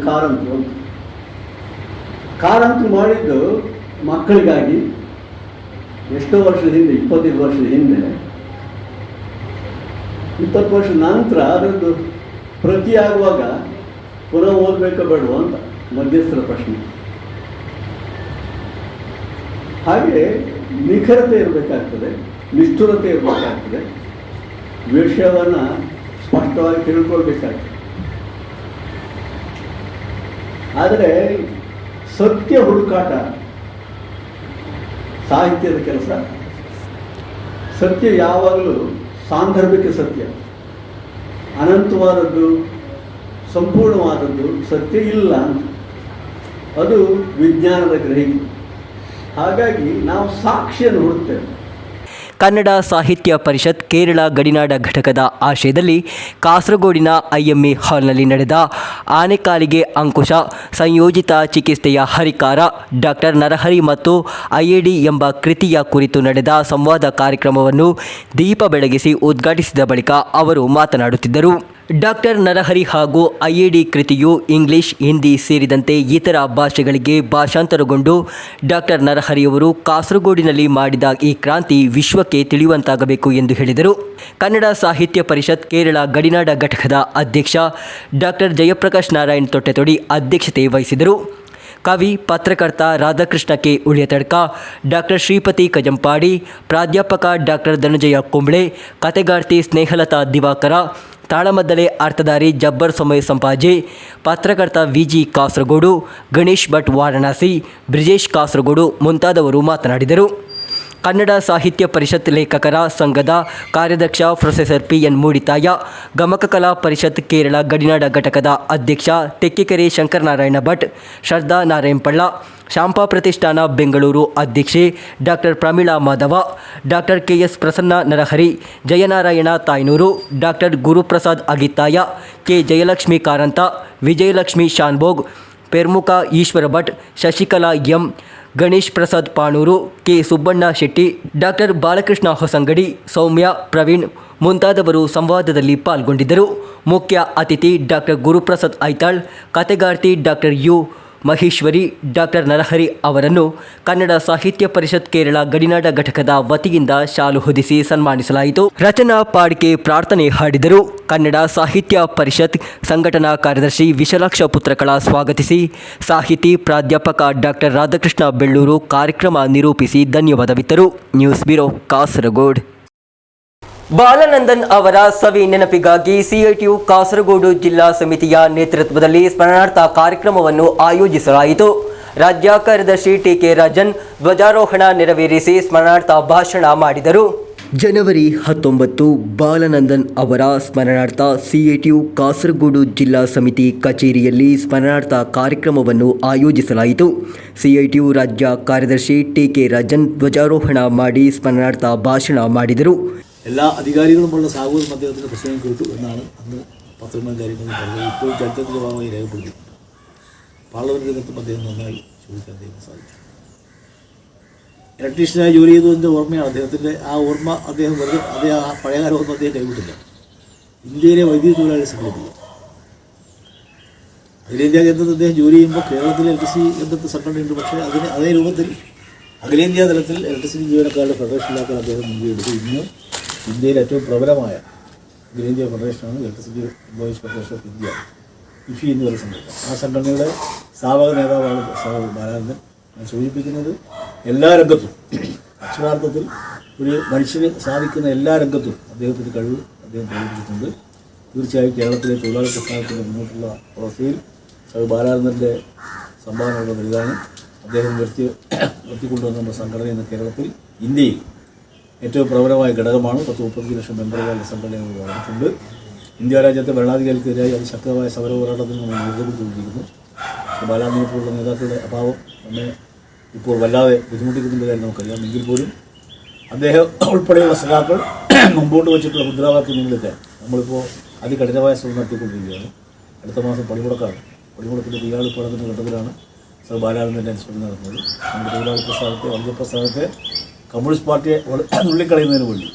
ಕಾರಂತರು ಮಾಡಿದ್ದು ಮಕ್ಕಳಿಗಾಗಿ ಎಷ್ಟೋ ವರ್ಷದ ಹಿಂದೆ, 25 ವರ್ಷದ ಹಿಂದೆ. 20 ವರ್ಷದ ನಂತರ ಅದರದ್ದು ಪ್ರತಿಯಾಗುವಾಗ ಪುನಃ ಓದಬೇಕೋ ಬೇಡವೋ ಅಂತ ಮಧ್ಯಸ್ಥರ ಪ್ರಶ್ನೆ. ಹಾಗೆ ನಿಖರತೆ ಇರಬೇಕಾಗ್ತದೆ, ನಿಷ್ಠುರತೆ ಇರಬೇಕಾಗ್ತದೆ, ವಿಷಯವನ್ನು ಸ್ಪಷ್ಟವಾಗಿ ತಿಳ್ಕೊಳ್ಬೇಕಾಗ್ತದೆ. ಆದರೆ ಸತ್ಯ ಹುಡುಕಾಟ ಸಾಹಿತ್ಯದ ಕೆಲಸ. ಸತ್ಯ ಯಾವಾಗಲೂ ಸಾಂದರ್ಭಿಕ ಸತ್ಯ, ಅನಂತವಾದದ್ದು, ಸಂಪೂರ್ಣವಾದದ್ದು ಸತ್ಯ ಇಲ್ಲ ಅಂತ. ಅದು ವಿಜ್ಞಾನದ ಗ್ರಹಿಕೆ. ಹಾಗಾಗಿ ನಾವು ಸಾಕ್ಷಿಯನ್ನು ಹುಡುಕ್ತೇವೆ. ಕನ್ನಡ ಸಾಹಿತ್ಯ ಪರಿಷತ್ ಕೇರಳ ಗಡಿನಾಡ ಘಟಕದ ಆಶ್ರಯದಲ್ಲಿ ಕಾಸರಗೋಡಿನ ಐಎಂಎ ಹಾಲ್ನಲ್ಲಿ ನಡೆದ ಆನೆಕಾಲಿಗೆ ಅಂಕುಶ ಸಂಯೋಜಿತ ಚಿಕಿತ್ಸೆಯ ಹರಿಕಾರ ಡಾಕ್ಟರ್ ನರಹರಿ ಮತ್ತು ಐಐಡಿ ಎಂಬ ಕೃತಿಯ ಕುರಿತು ನಡೆದ ಸಂವಾದ ಕಾರ್ಯಕ್ರಮವನ್ನು ದೀಪ ಬೆಳಗಿಸಿ ಉದ್ಘಾಟಿಸಿದ ಬಳಿಕ ಅವರು ಮಾತನಾಡುತ್ತಿದ್ದರು. ಡಾಕ್ಟರ್ ನರಹರಿ ಹಾಗೂ ಐಐಡಿ ಕೃತಿಯು ಇಂಗ್ಲಿಷ್, ಹಿಂದಿ ಸೇರಿದಂತೆ ಇತರ ಭಾಷೆಗಳಿಗೆ ಭಾಷಾಂತರಗೊಂಡು ಡಾಕ್ಟರ್ ನರಹರಿಯವರು ಕಾಸರಗೋಡಿನಲ್ಲಿ ಮಾಡಿದ ಈ ಕ್ರಾಂತಿ ವಿಶ್ವಕ್ಕೆ ತಿಳಿಯುವಂತಾಗಬೇಕು ಎಂದು ಹೇಳಿದರು. ಕನ್ನಡ ಸಾಹಿತ್ಯ ಪರಿಷತ್ ಕೇರಳ ಗಡಿನಾಡ ಘಟಕದ ಅಧ್ಯಕ್ಷ ಡಾಕ್ಟರ್ ಜಯಪ್ರಕಾಶ್ ನಾರಾಯಣ್ ತೊಟ್ಟೆತೊಡಿ ಅಧ್ಯಕ್ಷತೆ ವಹಿಸಿದರು. ಕವಿ, ಪತ್ರಕರ್ತ ರಾಧಾಕೃಷ್ಣ ಕೆ ಉಳಿಯತಡ್ಕ, ಡಾಕ್ಟರ್ ಶ್ರೀಪತಿ ಕಜಂಪಾಡಿ, ಪ್ರಾಧ್ಯಾಪಕ ಡಾಕ್ಟರ್ ಧನಂಜಯ ಕುಂಬ್ಳೆ, ಕತೆಗಾರ್ತಿ ಸ್ನೇಹಲತಾ ದಿವಾಕರ, ತಾಳಮದ್ದಲೆ ಅರ್ಥಧಾರಿ ಜಬ್ಬರ್ ಸಮಯ ಸಂಪಾಜೆ, ಪತ್ರಕರ್ತ ವಿಜಿ ಕಾಸರಗೋಡು, ಗಣೇಶ್ ಭಟ್ ವಾರಣಾಸಿ, ಬ್ರಿಜೇಶ್ ಕಾಸರಗೋಡು ಮುಂತಾದವರು ಮಾತನಾಡಿದರು. ಕನ್ನಡ ಸಾಹಿತ್ಯ ಪರಿಷತ್ ಲೇಖಕರ ಸಂಘದ ಕಾರ್ಯಾಧ್ಯಕ್ಷ ಪ್ರೊಫೆಸರ್ ಪಿಎನ್ ಮೂಡಿತಾಯ, ಗಮಕ ಕಲಾ ಪರಿಷತ್ ಕೇರಳ ಗಡಿನಾಡ ಘಟಕದ ಅಧ್ಯಕ್ಷ ತೆಕ್ಕೆಕೆರೆ ಶಂಕರನಾರಾಯಣ ಭಟ್, ಶ್ರದ್ಧಾ ನಾರಾಯಣಪಳ್ಳ, ಶಾಂಪಾ ಪ್ರತಿಷ್ಠಾನ ಬೆಂಗಳೂರು ಅಧ್ಯಕ್ಷೆ doctor Pramila Madhava, doctor KS Prasanna Narahari, Jayanarayana Tayinuru, doctor Guruprasad Agithaya, K Jayalakshmi Karantha, Vijayalakshmi Shanbhog, Permukha Eshwara Bhat, Shashikala M, Ganesh Prasad Panuru, K Subbanna Shetty, doctor Balakrishna Hosangadi, Soumya, Praveen ಮುಂತಾದವರು ಸಂವಾದದಲ್ಲಿ ಪಾಲ್ಗೊಂಡಿದ್ದರು. ಮುಖ್ಯ ಅತಿಥಿ ಡಾಕ್ಟರ್ ಗುರುಪ್ರಸಾದ್ ಐತಾಳ್, ಕತೆಗಾರ್ತಿ doctor U Maheshwari, doctor Narahari ಅವರನ್ನು ಕನ್ನಡ ಸಾಹಿತ್ಯ ಪರಿಷತ್ ಕೇರಳ ಗಡಿನಾಡ ಘಟಕದ ವತಿಯಿಂದ ಶಾಲು ಹೊದಿಸಿ ಸನ್ಮಾನಿಸಲಾಯಿತು. ರಚನಾ ಪಾಡ್ಕೆ ಪ್ರಾರ್ಥನೆ ಹಾಡಿದರು. ಕನ್ನಡ ಸಾಹಿತ್ಯ ಪರಿಷತ್ ಸಂಘಟನಾ ಕಾರ್ಯದರ್ಶಿ ವಿಶಾಲಾಕ್ಷ ಪುತ್ರಕಳ ಸ್ವಾಗತಿಸಿ, ಸಾಹಿತಿ ಪ್ರಾಧ್ಯಾಪಕ ಡಾಕ್ಟರ್ ರಾಧಾಕೃಷ್ಣ ಬೆಳ್ಳೂರು ಕಾರ್ಯಕ್ರಮ ನಿರೂಪಿಸಿ ಧನ್ಯವಾದವಿತ್ತರು. News bureau, Kasaragod. ಬಾಲನಂದನ್ ಅವರ ಸವಿ ನೆನಪಿಗಾಗಿ ಸಿಐಟಿಯು ಕಾಸರಗೋಡು ಜಿಲ್ಲಾ ಸಮಿತಿಯ ನೇತೃತ್ವದಲ್ಲಿ ಸ್ಮರಣಾರ್ಥ ಕಾರ್ಯಕ್ರಮವನ್ನು ಆಯೋಜಿಸಲಾಯಿತು. ರಾಜ್ಯ ಕಾರ್ಯದರ್ಶಿ ಟಿ.ಕೆ. ರಾಜನ್ ಧ್ವಜಾರೋಹಣ ನೆರವೇರಿಸಿ ಸ್ಮರಣಾರ್ಥ ಭಾಷಣ ಮಾಡಿದರು. ಜನವರಿ 19 ಬಾಲನಂದನ್ ಅವರ ಸ್ಮರಣಾರ್ಥ ಸಿಐಟಿಯು ಕಾಸರಗೋಡು ಜಿಲ್ಲಾ ಸಮಿತಿ ಕಚೇರಿಯಲ್ಲಿ ಸ್ಮರಣಾರ್ಥ ಕಾರ್ಯಕ್ರಮವನ್ನು ಆಯೋಜಿಸಲಾಯಿತು. ಸಿಐಟಿಯು ರಾಜ್ಯ ಕಾರ್ಯದರ್ಶಿ ಟಿ.ಕೆ. ರಾಜನ್ ಧ್ವಜಾರೋಹಣ ಮಾಡಿ ಸ್ಮರಣಾರ್ಥ ಭಾಷಣ ಮಾಡಿದರು. എല്ലാ അധികാരികളുമുള്ള സാഹോദര്യം അദ്ദേഹത്തിൻ്റെ പുസ്തകം കേട്ടു എന്നാണ് അന്ന് പത്രങ്ങളും കാര്യങ്ങളും പറഞ്ഞത്. ഇപ്പോൾ ചരിത്രത്തിൻ്റെ ഭാഗമായി രേഖപ്പെടുത്തി പാർലമെൻറ്റ് രംഗത്തും അദ്ദേഹം നന്നായി ചോദിക്കാൻ അദ്ദേഹം സാധിച്ചു. ഇലക്ട്രീഷ്യനായി ജോലി ചെയ്തതിൻ്റെ ഓർമ്മയാണ് അദ്ദേഹത്തിൻ്റെ. ആ ഓർമ്മ അദ്ദേഹം വെറുതെ ആ പഴയകാല ഓർമ്മ അദ്ദേഹം കൈവിട്ടില്ല. ഇന്ത്യയിലെ വൈദ്യുതി തൊഴിലാളി സംഘടിപ്പിക്കുക, അഖിലേന്ത്യാ കേന്ദ്രത്തിൽ അദ്ദേഹം ജോലി ചെയ്യുമ്പോൾ കേരളത്തിലെ ഇലക്ട്രിസിറ്റി കേന്ദ്രത്തിൽ സംഘടനയുണ്ട്. പക്ഷേ അതേ രൂപത്തിൽ അഖിലേന്ത്യാ തലത്തിൽ ഇലക്ട്രിസിറ്റി ജീവനക്കാരുടെ ഫെഡറേഷനിലാക്കാൻ അദ്ദേഹം മുൻകൈയെടുത്തു. ഇന്ന് ഇന്ത്യയിലെ ഏറ്റവും പ്രബലമായ അഖിലേന്ത്യാ ഫെഡറേഷനാണ് electricity employees federation of India, EEFI എന്ന് പറയുന്ന സംഘടന. ആ സംഘടനയുടെ സ്ഥാപക നേതാവാണ് ബാലനന്ദൻ. ഞാൻ സൂചിപ്പിക്കുന്നത് എല്ലാ രംഗത്തും, അക്ഷരാർത്ഥത്തിൽ ഒരു മനുഷ്യന് സാധിക്കുന്ന എല്ലാ രംഗത്തും അദ്ദേഹത്തിൻ്റെ കഴിവ് അദ്ദേഹം പ്രകടിപ്പിച്ചിട്ടുണ്ട്. തീർച്ചയായും കേരളത്തിലെ തൊഴിലാളി പ്രസ്ഥാനത്തിൻ്റെ മുന്നോട്ടുള്ള അവസ്ഥയിൽ ബാലനന്ദൻ്റെ സംഭാവനകൾ വലുതാണ്. അദ്ദേഹം നിർത്തിക്കൊണ്ടുവന്ന നമ്മുടെ സംഘടന എന്ന കേരളത്തിൽ, ഇന്ത്യയിൽ ഏറ്റവും പ്രബലമായ ഘടകമാണ്. 10-30 ലക്ഷം മെമ്പറുകളുടെ സംഘടനകൾ വളർന്നിട്ടുണ്ട്. ഇന്ത്യ രാജ്യത്തെ ഭരണാധികാരിക്കെതിരായി അതിശക്തമായ സമര പോരാട്ടത്തിൽ നമ്മൾ നേതൃത്വം. ബാലനന്ദനെ പോലുള്ള നേതാക്കളുടെ അഭാവം നമ്മെ ഇപ്പോൾ വല്ലാതെ ബുദ്ധിമുട്ടിക്കുന്നതിൻ്റെ കാര്യം നമുക്കറിയാം. എങ്കിൽ പോലും അദ്ദേഹം ഉൾപ്പെടെയുള്ള സഖാക്കൾ മുമ്പോട്ട് വെച്ചിട്ടുള്ള മുദ്രാവാക്യങ്ങളിലൊക്കെ നമ്മളിപ്പോൾ അതികഠിനമായ ശ്രമം നടത്തിക്കൊണ്ടിരിക്കുകയാണ്. അടുത്ത മാസം പണിമുടക്കാണ്. പണിമുടക്കിൻ്റെ തീയാളിപ്പാടത്തിൻ്റെ ഘട്ടത്തിലാണ് ബാലനന്ദൻ്റെ അനുസ്മരണം നടന്നത്. നമ്മുടെ തൊഴിലാളി പ്രസ്ഥാനത്തെ, വർഗ പ്രസ്ഥാനത്തെ, കമ്മ്യൂണിസ്റ്റ് പാർട്ടിയെ നുള്ളിക്കളയുന്നതിന് വേണ്ടി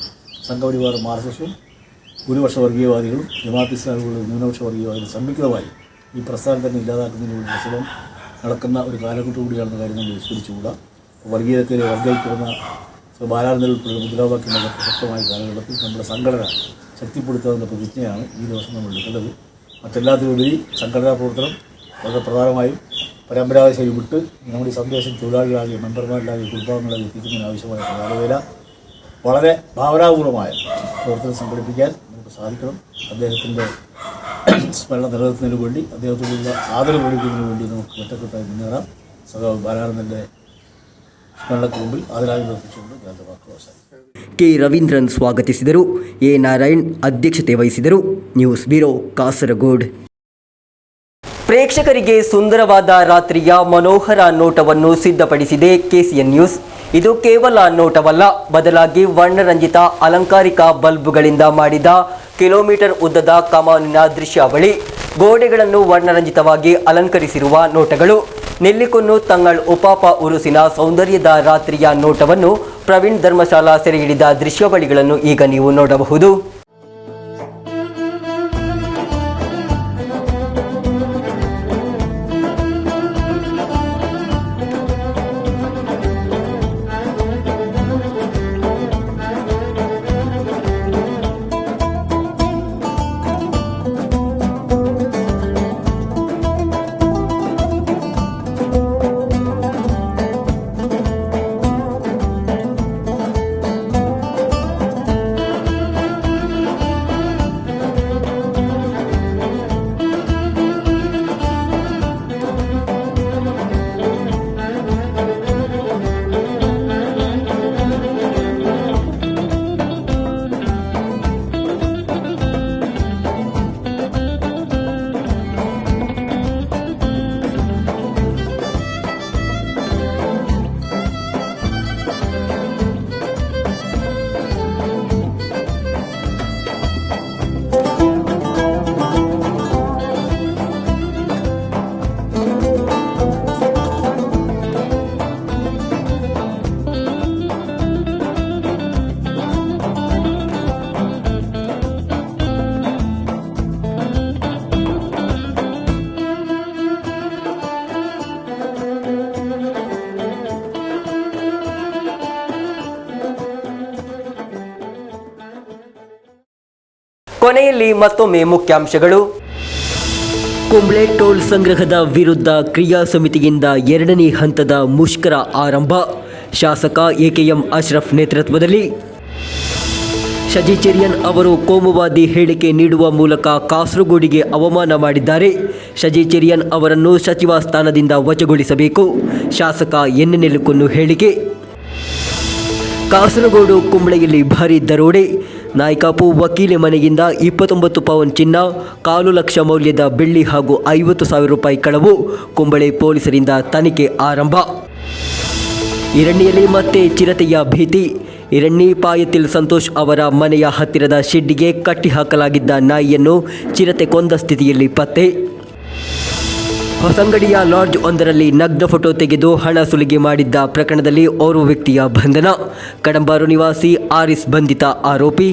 സംഘപരിവാറും ആർഎസ്എസും ഭൂരിപക്ഷ വർഗീയവാദികളും ജമാഅത്ത് ഇസ്ലാമികളും ന്യൂനപക്ഷ വർഗീയവാദികളും സംയുക്തമായി ഈ പ്രസ്ഥാനം തന്നെ ഇല്ലാതാക്കുന്നതിന് വേണ്ടി ശ്രമം നടക്കുന്ന ഒരു കാലഘട്ടം കൂടിയാണെന്ന കാര്യം നമ്മൾ വിസ്മരിച്ചുകൂടാ. വർഗീയതയ്ക്കെതിരെ വർഗീകരിക്കുന്ന ബാലനന്ദൻ ഉൾപ്പെടെ മുദ്രാവാക്യങ്ങളുടെ പ്രസക്തമായ കാലഘട്ടത്തിൽ നമ്മുടെ സംഘടന ശക്തിപ്പെടുത്തുന്ന പ്രതിജ്ഞയാണ് ഈ ദിവസം നമ്മൾ എടുക്കേണ്ടത്. മറ്റെല്ലാത്തിലുപരി സംഘടനാ പ്രവർത്തനം വളരെ പ്രധാനമായും പരമ്പരാഗത ശൈലി വിട്ട് നമ്മുടെ ഈ സന്ദേശം തൊഴിലാളികളാകെ, മെമ്പർമാരിലാകെ, കുടുംബാംഗങ്ങളാകെ എത്തിക്കുന്നതിന് ആവശ്യമായ പ്രധാനവേല വളരെ ഭാവനാപൂർവമായ പ്രവർത്തനം സംഘടിപ്പിക്കാൻ നമുക്ക് സാധിക്കണം. അദ്ദേഹത്തിൻ്റെ സ്മരണം നിലനിർത്തുന്നതിന് വേണ്ടി, അദ്ദേഹത്തോടുള്ള ആദരവ് പ്രകടിപ്പിക്കുന്നതിന് വേണ്ടി നമുക്ക് ഒറ്റക്കെട്ടായി മുന്നേറാം. സഖാവ് ബാലനന്ദൻ്റെ ಸ್ಮರಣಕ್ಕೆ ಮುಂಬಿ ಆದರಾಗಿ ನಿರ್ವಹಿಸಿಕೊಂಡು ಜನರ ವಾಕ್ಯ ಅವಸಾನ. ಕೆ ರವೀಂದ್ರನ್ ಸ್ವಾಗತಿಸಿದರು. ಎ ನಾರಾಯಣ್ ಅಧ್ಯಕ್ಷತೆ ವಹಿಸಿದರು. News bureau, Kasaragod. ಪ್ರೇಕ್ಷಕರಿಗೆ ಸುಂದರವಾದ ರಾತ್ರಿಯ ಮನೋಹರ ನೋಟವನ್ನು ಸಿದ್ಧಪಡಿಸಿದೆ KCN ನ್ಯೂಸ್. ಇದು ಕೇವಲ ನೋಟವಲ್ಲ, ಬದಲಾಗಿ ವರ್ಣರಂಜಿತ ಅಲಂಕಾರಿಕ ಬಲ್ಬುಗಳಿಂದ ಮಾಡಿದ ಕಿಲೋಮೀಟರ್ ಉದ್ದದ ಕಮಾನಿನ ದೃಶ್ಯಾವಳಿ, ಗೋಡೆಗಳನ್ನು ವರ್ಣರಂಜಿತವಾಗಿ ಅಲಂಕರಿಸಿರುವ ನೋಟಗಳು, ನೆಲ್ಲಿಕೊನ್ನು ತಂಗಳ್ ಉಪಾಪ ಉರುಸಿನ ಸೌಂದರ್ಯದ ರಾತ್ರಿಯ ನೋಟವನ್ನು ಪ್ರವೀಣ್ ಧರ್ಮಶಾಲಾ ಸೆರೆ ಹಿಡಿದ ದೃಶ್ಯಾವಳಿಗಳನ್ನು ಈಗ ನೀವು ನೋಡಬಹುದು. ಕೊನೆಯಲ್ಲಿ ಮತ್ತೊಮ್ಮೆ ಮುಖ್ಯಾಂಶಗಳು. ಕುಂಬ್ಳೆ ಟೋಲ್ ಸಂಗ್ರಹದ ವಿರುದ್ಧ ಕ್ರಿಯಾ ಸಮಿತಿಯಿಂದ 2ನೇ ಹಂತದ ಮುಷ್ಕರ ಆರಂಭ. ಶಾಸಕ ಎಕೆಎಂ ಅಶ್ರಫ್ ನೇತೃತ್ವದಲ್ಲಿ. ಶಜಿ ಚೆರಿಯನ್ ಅವರು ಕೋಮುವಾದಿ ಹೇಳಿಕೆ ನೀಡುವ ಮೂಲಕ ಕಾಸರಗೋಡಿಗೆ ಅವಮಾನ ಮಾಡಿದ್ದಾರೆ. ಶಜಿ ಚೆರಿಯನ್ ಅವರನ್ನು ಸಚಿವ ಸ್ಥಾನದಿಂದ ವಜಾಗೊಳಿಸಬೇಕು. ಶಾಸಕ ಎನ್ ನೆಲುಕೊನ್ನು ಹೇಳಿಕೆ. ಕಾಸರಗೋಡು ಕುಂಬ್ಳೆಯಲ್ಲಿ ಭಾರೀ ದರೋಡೆ. ನಾಯ್ಕಾಪು ವಕೀಲೆ ಮನೆಯಿಂದ 29 ಪೌಂಡ್ ಚಿನ್ನ, 1/4 ಲಕ್ಷ ಮೌಲ್ಯದ ಬೆಳ್ಳಿ ಹಾಗೂ 50,000 ರೂಪಾಯಿ ಕಳವು. ಕುಂಬಳೆ ಪೊಲೀಸರಿಂದ ತನಿಖೆ ಆರಂಭ. ಇರಣ್ಣಿಯಲ್ಲಿ ಮತ್ತೆ ಚಿರತೆಯ ಭೀತಿ. ಇರಣ್ಣಿ ಪಾಯತಿಲ್ ಸಂತೋಷ್ ಅವರ ಮನೆಯ ಹತ್ತಿರದ ಶೆಡ್ಡಿಗೆ ಕಟ್ಟಿಹಾಕಲಾಗಿದ್ದ ನಾಯಿಯನ್ನು ಚಿರತೆ ಕೊಂದ ಸ್ಥಿತಿಯಲ್ಲಿ ಪತ್ತೆ. ಹೊಸಂಗಡಿಯ ಲಾಡ್ಜ್ ಒಂದರಲ್ಲಿ ನಗ್ನ ಫೋಟೋ ತೆಗೆದು ಹಣ ಸುಲಿಗೆ ಮಾಡಿದ್ದ ಪ್ರಕರಣದಲ್ಲಿ ಓರ್ವ ವ್ಯಕ್ತಿಯ ಬಂಧನ. ಕಡಂಬಾರು ನಿವಾಸಿ ಆರಿಸ್ ಬಂಧಿತ ಆರೋಪಿ.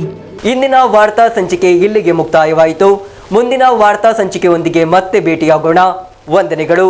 ಇಂದಿನ ವಾರ್ತಾ ಸಂಚಿಕೆ ಇಲ್ಲಿಗೆ ಮುಕ್ತಾಯವಾಯಿತು. ಮುಂದಿನ ವಾರ್ತಾ ಸಂಚಿಕೆಯೊಂದಿಗೆ ಮತ್ತೆ ಭೇಟಿಯಾಗೋಣ. ವಂದನೆಗಳು.